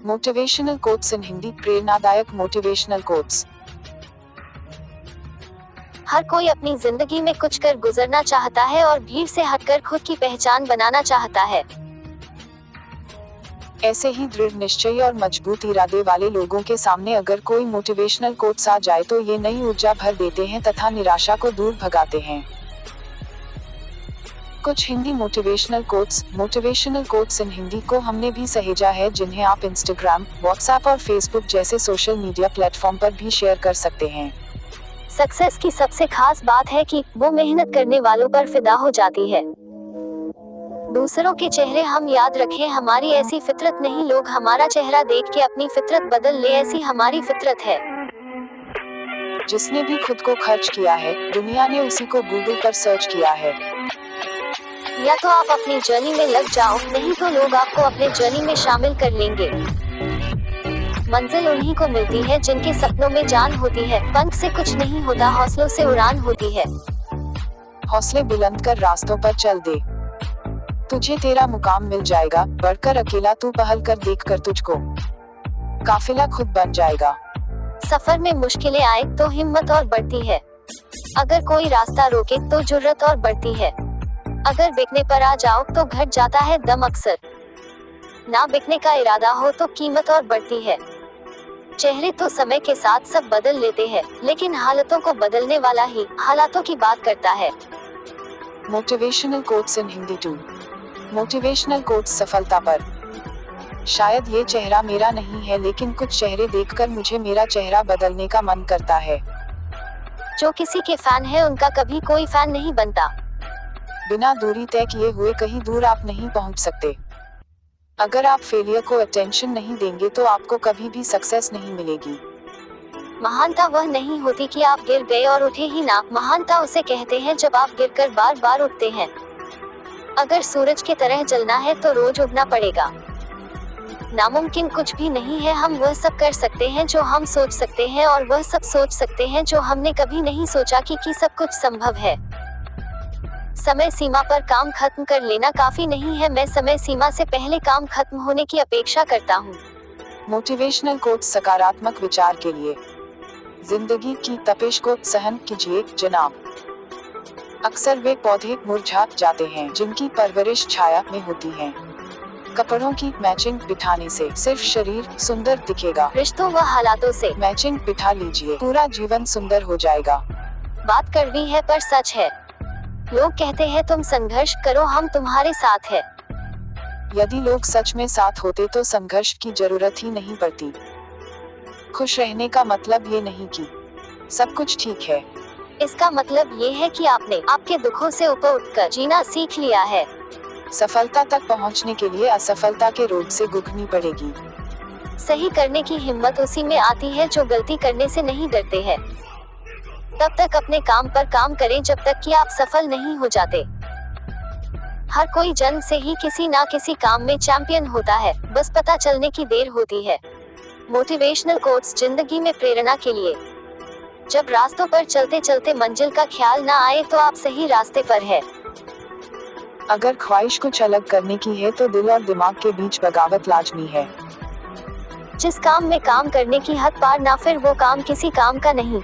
Motivational quotes in Hindi. प्रेरणादायक motivational quotes. हर कोई अपनी जिंदगी में कुछ कर गुजरना चाहता है और भीड़ से हटकर खुद की पहचान बनाना चाहता है। ऐसे ही दृढ़ निश्चय और मजबूत इरादे वाले लोगों के सामने अगर कोई मोटिवेशनल कोट्स आ जाए तो ये नई ऊर्जा भर देते हैं तथा निराशा को दूर भगाते हैं। कुछ Hindi motivational quotes in Hindi को हमने भी सहेजा है, जिन्हें आप इंस्टाग्राम, व्हाट्सएप और फेसबुक जैसे सोशल मीडिया प्लेटफॉर्म पर भी शेयर कर सकते हैं। सक्सेस की सबसे खास बात है कि वो मेहनत करने वालों पर फिदा हो जाती है। दूसरों के चेहरे हम याद रखें, हमारी ऐसी फितरत नहीं। लोग हमारा चेहरा देख के अपनी फितरत बदल ले, ऐसी हमारी फितरत है। जिसने भी खुद को खर्च किया है, दुनिया ने उसी को गूगल पर सर्च किया है। या तो आप अपनी जर्नी में लग जाओ, नहीं तो लोग आपको अपने जर्नी में शामिल कर लेंगे। मंजिल उन्हीं को मिलती है जिनके सपनों में जान होती है। पंख से कुछ नहीं होता, हौसलों से उड़ान होती है। हौसले बुलंद कर रास्तों पर चल दे, तुझे तेरा मुकाम मिल जाएगा। बढ़कर अकेला तू पहल कर, देख कर तुझको काफिला खुद बन जाएगा। सफर में मुश्किलें आए तो हिम्मत और बढ़ती है। अगर कोई रास्ता रोके तो जुर्रत और बढ़ती है। अगर बिकने पर आ जाओ तो घट जाता है दम अक्सर। ना बिकने का इरादा हो तो कीमत और बढ़ती है। चेहरे तो समय के साथ सब बदल लेते हैं, लेकिन हालतों को बदलने वाला ही हालातों की बात करता है। Motivational quotes in Hindi 2। Motivational quotes सफलता पर। शायद ये चेहरा मेरा नहीं है, लेकिन कुछ चेहरे देखकर मुझे मेरा चेहरा बदलने का मन करता है। जो किसी के फैन है उनका कभी कोई फैन नहीं बनता। बिना दूरी तय किए हुए कहीं दूर आप नहीं पहुंच सकते। अगर आप फेलियर को अटेंशन नहीं देंगे तो आपको कभी भी सक्सेस नहीं मिलेगी। महानता वह नहीं होती कि आप गिर गए और उठे ही ना, महानता उसे कहते हैं जब आप गिरकर बार बार उठते हैं। अगर सूरज की तरह जलना है तो रोज उगना पड़ेगा। नामुमकिन कुछ भी नहीं है, हम वह सब कर सकते हैं जो हम सोच सकते हैं, और वह सब सोच सकते हैं जो हमने कभी नहीं सोचा कि सब कुछ संभव है। समय सीमा पर काम खत्म कर लेना काफी नहीं है, मैं समय सीमा से पहले काम खत्म होने की अपेक्षा करता हूँ। मोटिवेशनल कोट्स सकारात्मक विचार के लिए। जिंदगी की तपिश को सहन कीजिए जनाब। अक्सर वे पौधे मुरझा जाते हैं जिनकी परवरिश छाया में होती है। कपड़ों की मैचिंग बिठाने से सिर्फ शरीर सुंदर दिखेगा, रिश्तों व हालातों से मैचिंग बिठा लीजिए, पूरा जीवन सुंदर हो जाएगा। बात कड़वी है पर सच है। लोग कहते हैं तुम संघर्ष करो, हम तुम्हारे साथ है। यदि लोग सच में साथ होते तो संघर्ष की जरूरत ही नहीं पड़ती। खुश रहने का मतलब ये नहीं कि सब कुछ ठीक है। इसका मतलब ये है कि आपने आपके दुखों से ऊपर उठकर जीना सीख लिया है। सफलता तक पहुंचने के लिए असफलता के रोड से गुजरनी पड़ेगी। सही करने की हिम्मत उसी में आती है जो गलती करने से नहीं डरते हैं। तब तक अपने काम पर काम करें जब तक कि आप सफल नहीं हो जाते। हर कोई जन्म से ही किसी ना किसी काम में चैंपियन होता है, बस पता चलने की देर होती है। मोटिवेशनल कोट्स जिंदगी में प्रेरणा के लिए। जब रास्तों पर चलते चलते मंजिल का ख्याल ना आए तो आप सही रास्ते पर है। अगर ख्वाहिश कुछ अलग करने की है तो दिल और दिमाग के बीच बगावत लाजमी है। जिस काम में काम करने की हद पार ना, फिर वो काम किसी काम का नहीं।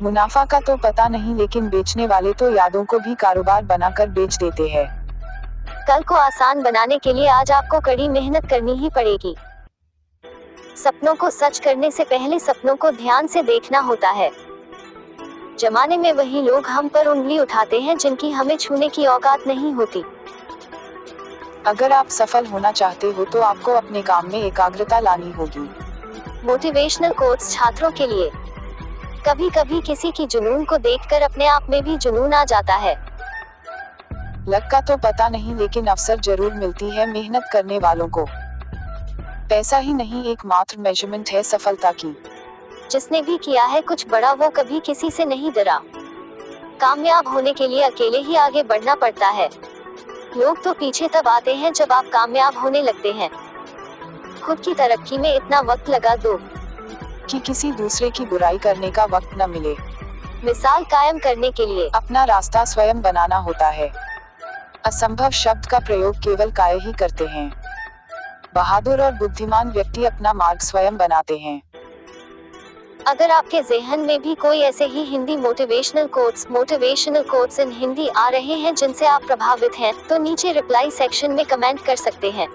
मुनाफा का तो पता नहीं, लेकिन बेचने वाले तो यादों को भी कारोबार बनाकर बेच देते हैं। कल को आसान बनाने के लिए आज आपको कड़ी मेहनत करनी ही पड़ेगी। सपनों को सच करने से पहले सपनों को ध्यान से देखना होता है। जमाने में वही लोग हम पर उंगली उठाते हैं जिनकी हमें छूने की औकात नहीं होती। अगर आप सफल होना चाहते हो तो आपको अपने काम में एकाग्रता लानी होगी। मोटिवेशनल कोट्स छात्रों के लिए। कभी कभी किसी की जुनून को देखकर अपने आप में भी जुनून आ जाता है। लक का तो पता नहीं, लेकिन अवसर जरूर मिलती है मेहनत करने वालों को। पैसा ही नहीं एकमात्र मेजरमेंट है सफलता की। जिसने भी किया है कुछ बड़ा वो कभी किसी से नहीं डरा। कामयाब होने के लिए अकेले ही आगे बढ़ना पड़ता है। लोग तो पीछे तब आते हैं जब आप कामयाब होने लगते हैं। खुद की तरक्की में इतना वक्त लगा दो कि किसी दूसरे की बुराई करने का वक्त न मिले। मिसाल कायम करने के लिए अपना रास्ता स्वयं बनाना होता है। असंभव शब्द का प्रयोग केवल काय ही करते हैं। बहादुर और बुद्धिमान व्यक्ति अपना मार्ग स्वयं बनाते हैं। अगर आपके ज़हन में भी कोई ऐसे ही Hindi motivational quotes in Hindi आ रहे हैं जिनसे आप प्रभावित हैं, तो नीचे रिप्लाई सेक्शन में कमेंट कर सकते हैं।